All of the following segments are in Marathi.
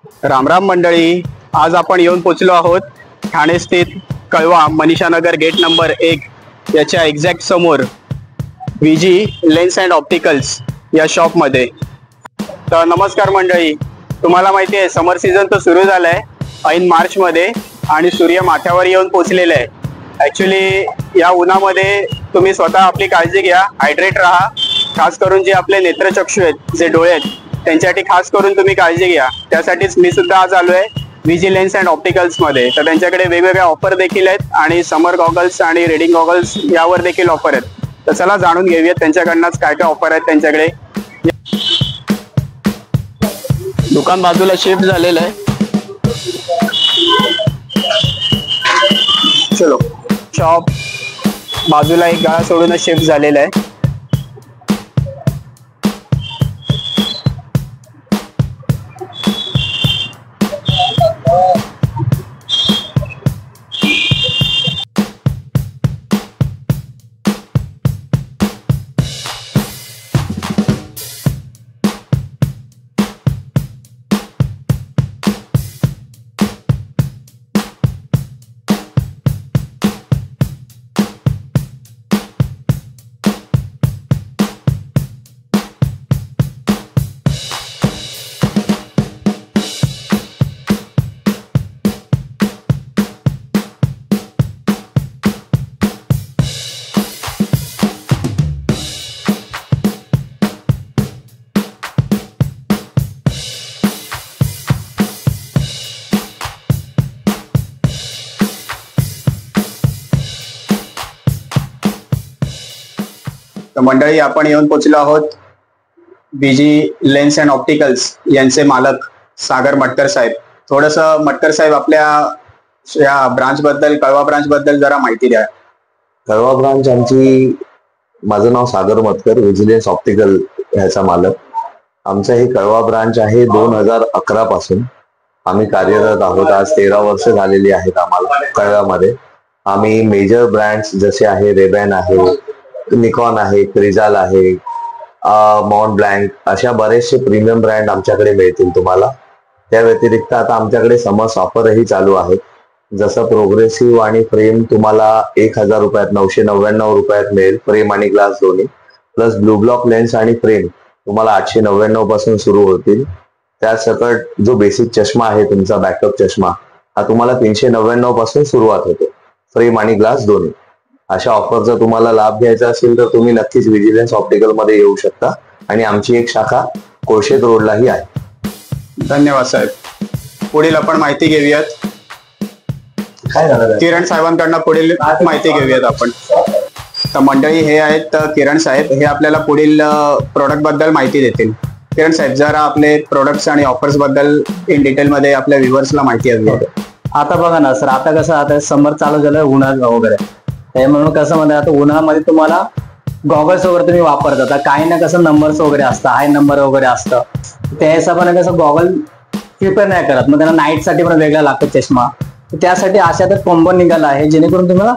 रामराम मंडळी, आज आपण येऊन पोचलो आहोत ठाणे स्थित कळवा मनीषानगर गेट नंबर 1 याच्या एक्झॅक्ट समोर VG लेन्स अँड ऑप्टिकल्स या शॉपमध्ये. तर नमस्कार मंडळी, तुम्हाला माहिती आहे समर सीझन तर सुरू झालाय ऐन मार्चमध्ये आणि सूर्य माथ्यावर येऊन पोचलेला आहे. ॲक्च्युली या उन्हामध्ये तुम्ही स्वतः आपली काळजी घ्या, हायड्रेट राहा. खास करून जे आपले नेत्रचक्षू आहेत, जे डोळे आहेत, त्यांच्यासाठी खास करून तुम्ही काळजी घ्या. त्यासाठीच मी सुद्धा आज आलोय VG लेन्स अँड ऑप्टिकल्स मध्ये. तर त्यांच्याकडे वेगवेगळ्या ऑफर देखील आहेत आणि समर गॉगल्स आणि रीडिंग गॉगल्स यावर देखील ऑफर आहेत. तर चला जाणून घेऊयात त्यांच्याकडनंच काय काय ऑफर आहेत त्यांच्याकडे. दुकान बाजूला शिफ्ट झालेलं आहे. चलो, शॉप बाजूला एक गाळा सोडूनच शिफ्ट झालेला आहे. तर मंडळी, आपण येऊन पोचलो आहोत VG लेन्स अँड ऑप्टिकल्स यांचे मालक सागर मटकर साहेब. थोडंसं मटकर साहेब आपल्या या ब्रांच बद्दल, कळवा ब्रांच बद्दल जरा माहिती द्या. कळवा ब्रांच आमची, माझं नाव सागर मटकर, VG लेन्स ऑप्टिकल ह्याचा मालक. आमचं हे कळवा ब्रांच आहे 2011 पासून आम्ही कार्यरत आहोत. आज 13 वर्ष झालेली आहेत आम्हाला कळव्यामध्ये. आम्ही मेजर ब्रँड्स जसे आहे रेबॅन आहे, निकॉन आहे, क्रिजाल आहे, माउंट ब्लँक, अशा बरेचसे प्रीमियम ब्रँड आमच्याकडे मिळतील तुम्हाला. त्या व्यतिरिक्त आता आमच्याकडे समर्स ऑफरही चालू आहे. जसं प्रोग्रेसिव्ह आणि फ्रेम तुम्हाला 1000 रुपयात 999 रुपयात मिळेल, फ्रेम आणि ग्लास दोन्ही. प्लस ब्लू ब्लॉक लेन्स आणि फ्रेम तुम्हाला 899 पासून सुरू होतील. त्यासकट जो बेसिक चष्मा आहे तुमचा बॅकअप चष्मा, हा तुम्हाला 399 पासून सुरुवात होते, फ्रेम आणि ग्लास दोन्ही. अशा ऑफरचा तुम्हाला लाभ घ्यायचा असेल तर तुम्ही नक्कीच VG लेन्स ऑप्टिकल मध्ये येऊ शकता आणि आमची एक शाखा कोळशेत रोडलाही आहे. धन्यवाद साहेब. पुढील आपण माहिती घेऊयात. काय झालं किरण साहेबांकडनं पुढील माहिती घेऊयात आपण. तर मंडळी, हे आहेत किरण साहेब. हे आपल्याला पुढील प्रोडक्ट बद्दल माहिती देतील. किरण साहेब, जरा आपले प्रोडक्ट्स आणि ऑफर्स बद्दल इन डिटेल मध्ये आपल्या व्ह्युअर्सला माहिती हवी आहे. आता बघा ना सर, आता कसं, आता समर चालू झालं, उन्हाळा वगैरे, म्हणून कसं म्हणतात, आता उन्हाळ्यामध्ये तुम्हाला गॉगल्स वगैरे तुम्ही वापरता. आता काही ना कसं नंबर्स वगैरे असतं, हाय नंबर वगैरे असतं. त्या हिशोबाने कसं गॉगल प्रिपेअर नाही करत, मग त्यांना नाईट साठी पण वेगळा लागतो चष्मा. त्यासाठी अशा तर कॉम्बो निघाला आहे जेणेकरून तुम्हाला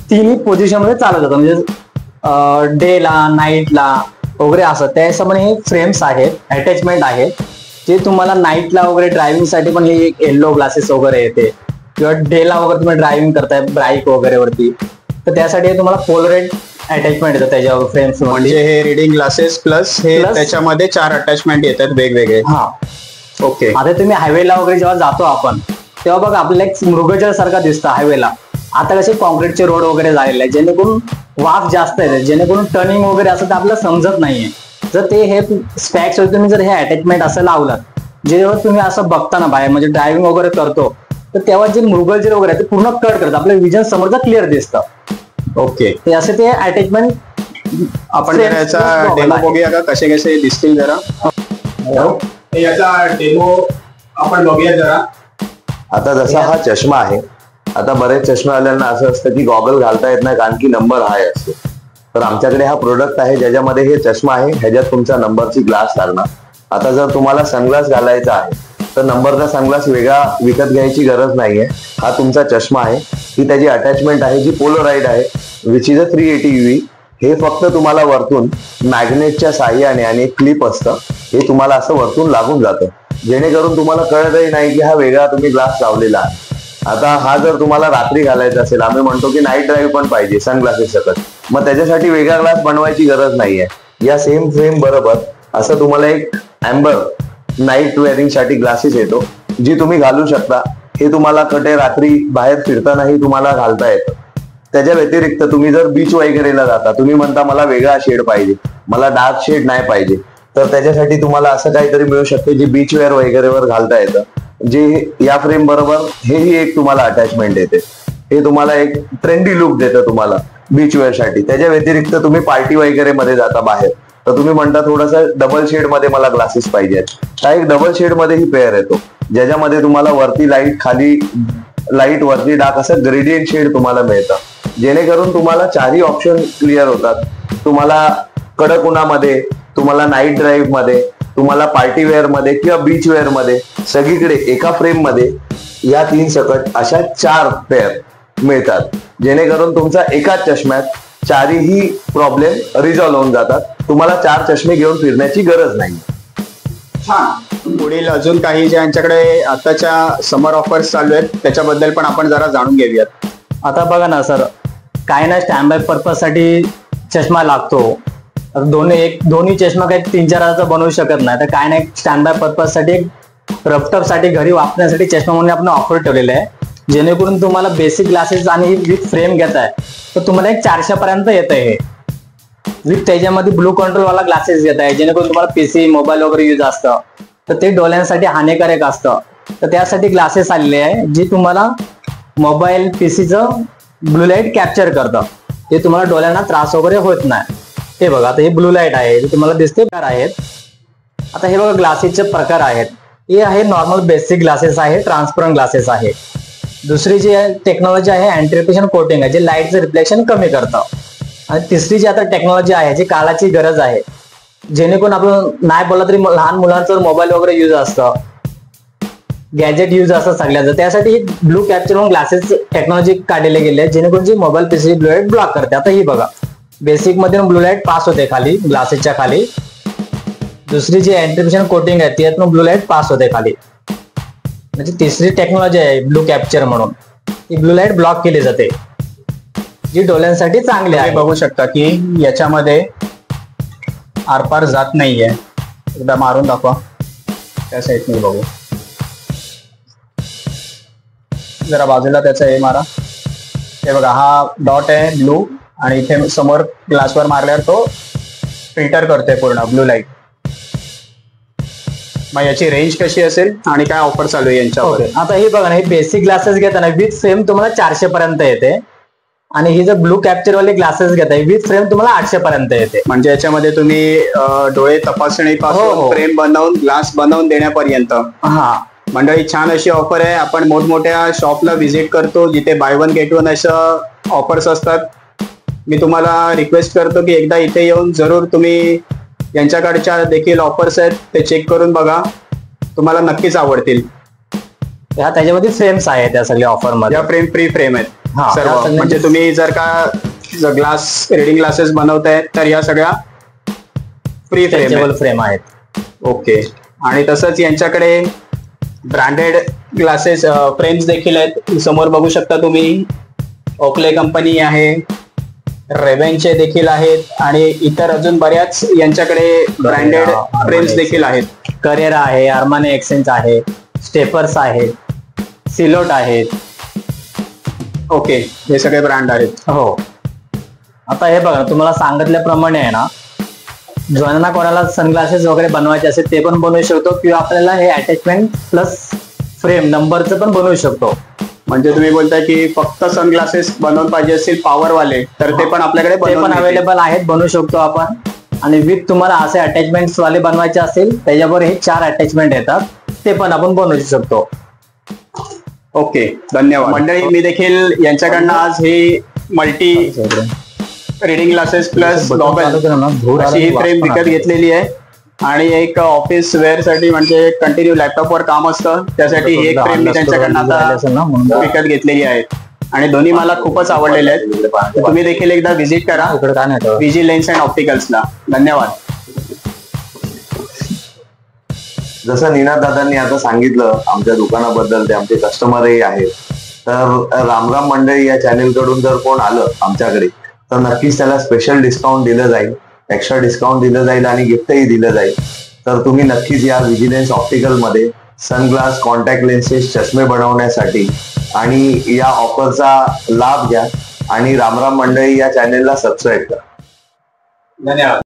तिन्ही पोझिशन मध्ये चालत जातं, म्हणजे डेला, नाईटला वगैरे असं. त्या हिशोबाने हे फ्रेम्स आहेत, अटॅचमेंट आहेत, जे तुम्हाला नाईटला वगैरे ड्रायव्हिंग साठी पण हे येल्लो ग्लासेस वगैरे येते, किंवा डेला वगैरे तुम्ही ड्रायव्हिंग करताय बाईक वगैरे वरती, तर त्यासाठी तुम्हाला पोलरेड अटॅचमेंट येतं त्याच्यावर फ्रेम्स. म्हणजे हे रीडिंग ग्लासेस प्लस हे त्याच्यामध्ये 4 अटॅचमेंट येतात वेगवेगळे. हा, ओके. आता तुम्ही हायवेला वगैरे जेव्हा जातो आपण, तेव्हा बघा आपल्याला एक मृगजळ सारखा दिसतं हायवेला. आता कसे कॉन्क्रीटचे रोड वगैरे झालेले आहे, जेणेकरून वाफ जास्त येते, जेणेकरून टर्निंग वगैरे असं तर आपल्याला समजत नाहीये. जर ते हे स्पॅक्स तुम्ही जर हे अटॅचमेंट असं लावलात, जेव्हा तुम्ही असं बघता ना बाहेर, म्हणजे ड्रायव्हिंग वगैरे करतो, तर तेव्हा जे मृगजळ वगैरे आहे ते पूर्ण कट करतं, आपलं विजन समोरचं क्लिअर दिसतं. ओके. ते असे ते अटॅचमेंट आपण याचा डेमो बघूया का, कसे कसे दिसतील जरा. याचा डेमो आपण बघूया जरा. आता जसा हा चष्मा आहे, आता बरेच चष्मेवाल्यांना असं असतं की गॉगल घालता येत नाही कारण की नंबर हाय असतो. तर आमच्याकडे हा प्रोडक्ट आहे ज्याच्यामध्ये हे चष्मा आहे, ह्याच्यात तुमचा नंबरची ग्लास लागणार. आता जर तुम्हाला सनग्लास घालायचा आहे तर नंबरचा सनग्लास वेगळा विकत घ्यायची गरज नाहीये. हा तुमचा चष्मा आहे, ही त्याची अटॅचमेंट आहे जी पोलराइड आहे, विच इज अ 380 UV. हे फक्त तुम्हाला वरतून मॅग्नेटच्या साह्याने आणि एक क्लिप असतं, हे तुम्हाला असं वरतून लागून जातं. जेणेकरून तुम्हाला कळतही नाही की हा वेगळा तुम्ही ग्लास लावलेला आहे. आता हा जर तुम्हाला रात्री घालायचा असेल, आम्ही म्हणतो की नाईट ड्राईव्ह पण पाहिजे सनग्लासेस सकट, मग त्याच्यासाठी वेगळा ग्लास बनवायची गरज नाहीये. या सेम फ्रेम बरोबर असं तुम्हाला एक अँबर नाईट वेअरिंग साठी ग्लासेस येतो, जी तुम्ही घालू शकता. हे तुम्हाला कटे रात्री बाहेर फिरतानाही तुम्हाला घालता येतं. त्याच्या व्यतिरिक्त तुम्ही जर बीच वगैरेला जाता, तुम्ही म्हणता मला वेगळा शेड पाहिजे, मला डार्क शेड नाही पाहिजे, तर त्याच्यासाठी तुम्हाला असं काहीतरी मिळू शकते जे बीच वेअर वगैरेवर घालता येतं, जे या फ्रेम बरोबर हेही एक तुम्हाला अटॅचमेंट येते. हे तुम्हाला एक ट्रेंडी लुक देतं तुम्हाला बीच वेअर साठी. त्याच्या व्यतिरिक्त तुम्ही पार्टी वगैरे मध्ये जाता बाहेर, तर तुम्ही म्हणता थोडंसं डबल शेड मध्ये मला ग्लासेस पाहिजेत, हा एक डबल शेड मध्ये ही पेअर येतो, ज्याच्यामध्ये तुम्हाला वरती लाईट, खाली लाईट, वरती डार्क, असं ग्रेडियंट शेड तुम्हाला मिळतं. जेणेकरून तुम्हाला चारही ऑप्शन क्लिअर होतात. तुम्हाला कडक उन्हामध्ये, तुम्हाला नाईट ड्राईव्ह मध्ये, तुम्हाला पार्टी वेअर मध्ये किंवा बीच वेअर मध्ये, सगळीकडे एका फ्रेम मध्ये या 3 सकट अशा 4 पेअर मिळतात. जेणेकरून तुमचा एकाच चष्म्यात चारही प्रॉब्लेम रिझॉल्व्ह होऊन जातात. तुम्हाला 4 चष्मे घेऊन फिरण्याची गरज नाही. पुढील अजून काही जे यांच्याकडे आताच्या समर ऑफर्स चालू आहेत त्याच्याबद्दल पण आपण जरा जाणून घेऊयात. आता बघा ना सर, काय ना स्टँड बाय पर्पज साठी चष्मा लागतो. दोन्ही चष्मा काही 3-4 हजाराचा बनवू शकत नाही, तर काय नाही स्टँड बाय पर्पज साठी, रफ्टअप साठी, घरी वापरण्यासाठी चष्मा म्हणून आपण ऑफर ठेवलेले आहे. जेणेकरून तुम्हाला बेसिक ग्लासेस आणि विथ फ्रेम घेताय तर तुम्हाला एक 400 पर्यंत येत आहे. विथ त्याच्यामध्ये ब्लू कंट्रोल वाला ग्लासेस घेत आहे, जेणेकरून तुम्हाला पीसी, मोबाईल वगैरे यूज असतं, तर ते डोळ्यांसाठी हानिकारक असतं. तर त्यासाठी ग्लासेस आलेले आहे जे तुम्हाला मोबाईल, पीसीचं ब्लू लाईट कॅप्चर करतं. ते तुम्हाला डोळ्यांना त्रास वगैरे होत नाही. हे बघा, आता हे ब्लू लाईट आहे, जे तुम्हाला दिसते आहेत. आता हे बघा ग्लासेसचे प्रकार आहेत. हे आहे नॉर्मल बेसिक ग्लासेस आहे, ट्रान्सपरंट ग्लासेस आहे. दुसरी जी टेक्नॉलॉजी आहे अँटी रिफ्लेक्शन कोटिंग आहे, जे लाईटचं रिफ्लेक्शन कमी करतं. आणि तिसरी जी आता टेक्नॉलॉजी आहे, जी काळाची गरज आहे, जेणेकरून आपण नाही बोलला तरी लहान मुलांचं मोबाईल वगैरे यूज असतं, गॅजेट यूज असतं सगळ्यांचं, त्यासाठी ब्लू कॅप्चर म्हणून ग्लासेस टेक्नॉलॉजी काढले गेले आहे, जेणेकरून जी mobile PC blue light block करते. आता ही बघा, बेसिक मध्ये ब्लू लाईट पास होते खाली ग्लासेसच्या खाली. दुसरी जी अँटी रिफ्लेक्शन कोटिंग आहे त्यातून ब्लू लाईट पास होते खाली. म्हणजे तिसरी टेक्नॉलॉजी आहे ब्लू कॅप्चर म्हणून, ती ब्लू लाईट ब्लॉक केली जाते, जी डोळ्यांसाठी चांगली आहे. बघू शकता की याच्यामध्ये आरपार जात नाहीये. एकदा मारून दाखवा त्या साईडने, बघू जरा बाजूला त्याचा हे मारा. हे बघा, हा डॉट आहे ब्लू, आणि इथे समोर ग्लासवर मारल्यावर तो फिल्टर करतोय पूर्ण ब्लू लाईट. मग याची रेंज कशी असेल आणि काय ऑफर चालू आहे यांच्यावर? आता हे बघा ना, हे बेसिक ग्लासेस घेताना विथ फ्रेम तुम्हाला 400 पर्यंत येते, आणि ही जर ब्लू कॅप्चर वाले ग्लासेस घेताय विथ फ्रेम तुम्हाला 800 पर्यंत येते. म्हणजे याच्यामध्ये तुम्ही डोळे तपासणीपासून फ्रेम बनवून, ग्लास बनवून देण्यापर्यंत. हा मंडळी, छान अशी ऑफर आहे. आपण मोठमोठ्या शॉपला व्हिजिट करतो जिथे बाय वन गेट वन असं ऑफर्स असतात. मी तुम्हाला रिक्वेस्ट करतो की एकदा इथे येऊन जरूर तुम्ही यांच्याकडच्या देखील ऑफर्स आहेत ते चेक करून बघा, तुम्हाला नक्कीच आवडतील. त्याच्यामध्ये फ्रेम्स आहेत त्या सगळ्या ऑफर मध्ये, फ्री फ्रेम आहेत सर्व. म्हणजे तुम्ही जर का ग्लास रिडिंग ग्लासेस बनवताय तर या सगळ्या फ्री फ्रेम आहेत. ओके. आणि तसंच यांच्याकडे ब्रँडेड ग्लासेस फ्रेम्स देखील आहेत. समोर बघू शकता तुम्ही, ओकले कंपनी आहे, रेव्हेनचे देखील आहेत, आणि इतर अजून बऱ्याच यांच्याकडे ब्रँडेड फ्रेम्स देखील आहेत. करिअरा आहे, अरमानी एक्सचेंज आहे, स्टेपर्स आहेत, सिलोट आहेत. ओके, हे सगळे ब्रँड आहेत. हो. आता हे बघा, तुम्हाला सांगितल्याप्रमाणे आहे ना, ज्यांना कोणाला सनग्लासेस वगैरे बनवायचे असेल ते पण बनवू शकतो, किंवा आपल्याला हे अटॅचमेंट प्लस फ्रेम नंबरचं पण बनवू शकतो. म्हणजे तुम्ही बोलताय की फक्त सनग्लासेस बनवून पाहिजे असतील पॉवरवाले, तर ते पण आपल्याकडे पण अवेलेबल आहेत, बनवू शकतो आपण. आणि विथ तुम्हाला असे अटॅचमेंट्स वाले बनवायचे असेल त्याच्यावर हे 4 अटॅचमेंट येतात, ते पण आपण बनवू शकतो. ओके, धन्यवाद. मंडळी, मी देखील यांच्याकडनं आज हे multi reading glasses plus goggle अशी ही फ्रेम विकत घेतलेली आहे. आणि एक ऑफिस वेअर साठी, म्हणजे कंटिन्यू लॅपटॉपवर काम असतं, त्यासाठी ही एक फ्रेम मी त्यांच्याकडनं आता विकत घेतलेली आहे. आणि दोन्ही मला खूपच आवडलेले आहेत. तुम्ही देखील एकदा व्हिजिट करा विजी लेन्स अँड ऑप्टिकल्सला. धन्यवाद. जसं निनाद दादांनी आता सांगितलं आमच्या दुकानाबद्दल, ते आमचे कस्टमरही आहेत, तर रामराम मंडळी या चॅनेल कडून जर कोण आलं आमच्याकडे तर नक्कीच त्याला स्पेशल डिस्काउंट दिलं जाईल, एक्स्ट्रा डिस्काउंट दिलं जाईल आणि गिफ्टही दिलं जाईल. तर तुम्ही नक्कीच या विजिलन्स ऑप्टिकल मध्ये सनग्लास, कॉन्टॅक्ट लेन्सेस, चष्मे बनवण्यासाठी आणि या ऑफरचा लाभ घ्या आणि रामराम मंडळी या चॅनेलला सबस्क्राईब करा. धन्यवाद.